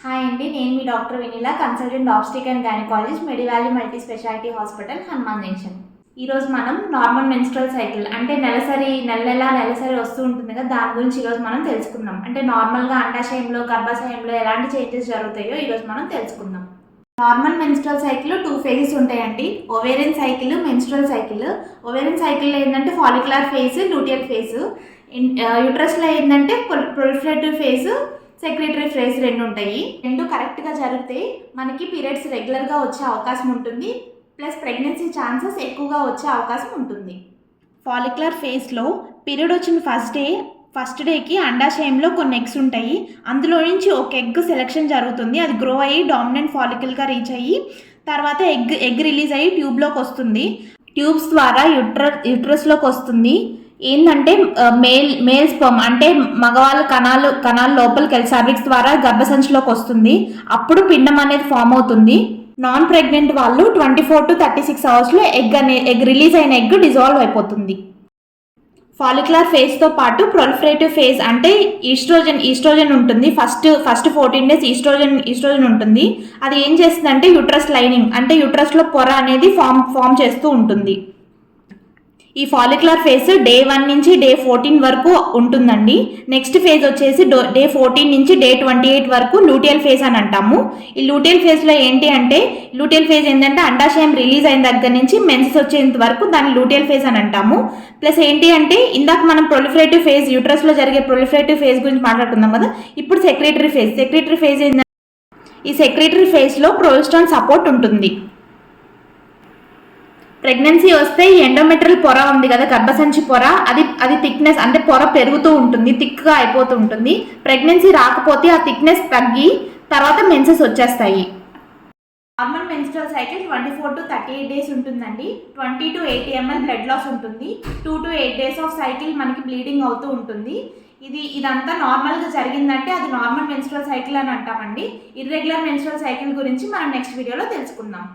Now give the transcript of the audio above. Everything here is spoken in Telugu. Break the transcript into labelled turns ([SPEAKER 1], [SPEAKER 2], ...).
[SPEAKER 1] హాయ్ అండి, నేను మీ doctor Venila, consultant obstetric and gynaecologist, Medivalue multi speciality hospital, Hanuman junction. ఈరోజు మనం నార్మల్ మెన్స్ట్రల్ సైకిల్ అంటే నెలసరి వస్తూ ఉంటుంది కదా, దాని గురించి ఈరోజు మనం తెలుసుకుందాం. అంటే నార్మల్గా అండాశయంలో గర్భాశయంలో ఎలాంటి చేంజెస్ జరుగుతాయో ఈరోజు మనం తెలుసుకుందాం. నార్మల్ మెన్స్ట్రల్ సైకిల్ 2 ఫేజెస్ ఉంటాయండి. Ovarian cycle, menstrual cycle. Ovarian సైకిల్లో ఏంటంటే ఫాలిక్యులర్ ఫేజ్, లూటియల్ ఫేజ్. యూట్రస్లో ఏంటంటే ప్రొలిఫరేటివ్ ఫేజ్, సెక్రెటరీ ఫేజ్ రెండు ఉంటాయి. రెండు కరెక్ట్గా జరిగితే మనకి పీరియడ్స్ రెగ్యులర్గా వచ్చే అవకాశం ఉంటుంది, ప్లస్ ప్రెగ్నెన్సీ ఛాన్సెస్ ఎక్కువగా వచ్చే అవకాశం ఉంటుంది. ఫాలిక్యులర్ ఫేజ్లో పీరియడ్ వచ్చిన ఫస్ట్ డేకి అండాశయంలో కొన్ని ఎగ్స్ ఉంటాయి. అందులో నుంచి ఒక ఎగ్ సెలెక్షన్ జరుగుతుంది. అది గ్రో అయ్యి డామినెంట్ ఫాలికల్గా రీచ్ అయ్యి తర్వాత ఎగ్ రిలీజ్ అయ్యి ట్యూబ్లోకి వస్తుంది. ట్యూబ్స్ ద్వారా యూట్రస్లోకి వస్తుంది. ఏంటంటే మేల్ స్పర్మ్ అంటే మగవాళ్ళ కణాలు లోపలికి వెళ్ళి సర్విక్స్ ద్వారా గర్భసంచిలోకి వస్తుంది. అప్పుడు పిండం అనేది ఫామ్ అవుతుంది. నాన్ ప్రెగ్నెంట్ వాళ్ళు 24 to 36 అవర్స్లో ఎగ్ రిలీజ్ అయిన ఎగ్ డిజాల్వ్ అయిపోతుంది. ఫాలిక్యులర్ ఫేజ్తో పాటు ప్రొలిఫరేటివ్ ఫేజ్ అంటే ఈస్ట్రోజన్ ఉంటుంది. ఫస్ట్ 14 days ఈస్ట్రోజన్ ఉంటుంది. అది ఏం చేస్తుందంటే యూట్రస్ లైనింగ్ అంటే యూట్రస్లో పొర అనేది ఫామ్ చేస్తూ ఉంటుంది. ఈ ఫాలిక్యులర్ ఫేజ్ డే 1 నుంచి డే 14 వరకు ఉంటుందండి. నెక్స్ట్ ఫేజ్ వచ్చేసి డే 14 నుంచి డే 28 వరకు లూటియల్ ఫేజ్ అని అంటాము. ఈ లూటియల్ ఫేజ్లో ఏంటి అంటే లూటియల్ ఫేజ్ ఏంటంటే అండాశయం రిలీజ్ అయిన దగ్గర నుంచి మెన్సెస్ వచ్చేంత వరకు దాన్ని లూటియల్ ఫేజ్ అని అంటాము. ప్లస్ ఏంటి అంటే ఇందాక మనం ప్రొలిఫరేటివ్ ఫేజ్ యూట్రస్లో జరిగే ప్రొలిఫరేటివ్ ఫేజ్ గురించి మాట్లాడుతున్నాం కదా, ఇప్పుడు సెక్రెటరీ ఫేజ్ ఏంటంటే ఈ సెక్రెటరీ ఫేజ్లో ప్రొజెస్ట్రాన్ సపోర్ట్ ఉంటుంది. ప్రెగ్నెన్సీ వస్తే ఎండోమెట్రియల్ పొర ఉంది కదా, గర్భసంచి పొర, అది థిక్నెస్ అంటే పొర పెరుగుతూ ఉంటుంది, థిక్గా అయిపోతూ ఉంటుంది. ప్రెగ్నెన్సీ రాకపోతే ఆ థిక్నెస్ తగ్గి తర్వాత మెన్సెస్ వచ్చేస్తాయి. Normal menstrual cycle 24 to 38 days ఉంటుందండి. 20 to 80 ml బ్లడ్ లాస్ ఉంటుంది. 2 to 8 days ఆఫ్ సైకిల్ మనకి బ్లీడింగ్ అవుతూ ఉంటుంది. ఇదంతా నార్మల్గా జరిగిందంటే అది నార్మల్ మెన్స్ట్రల్ సైకిల్ అని అంటామండి. ఇర్రెగ్యులర్ మెన్స్ట్రల్ సైకిల్ గురించి మనం నెక్స్ట్ వీడియోలో తెలుసుకుందాం.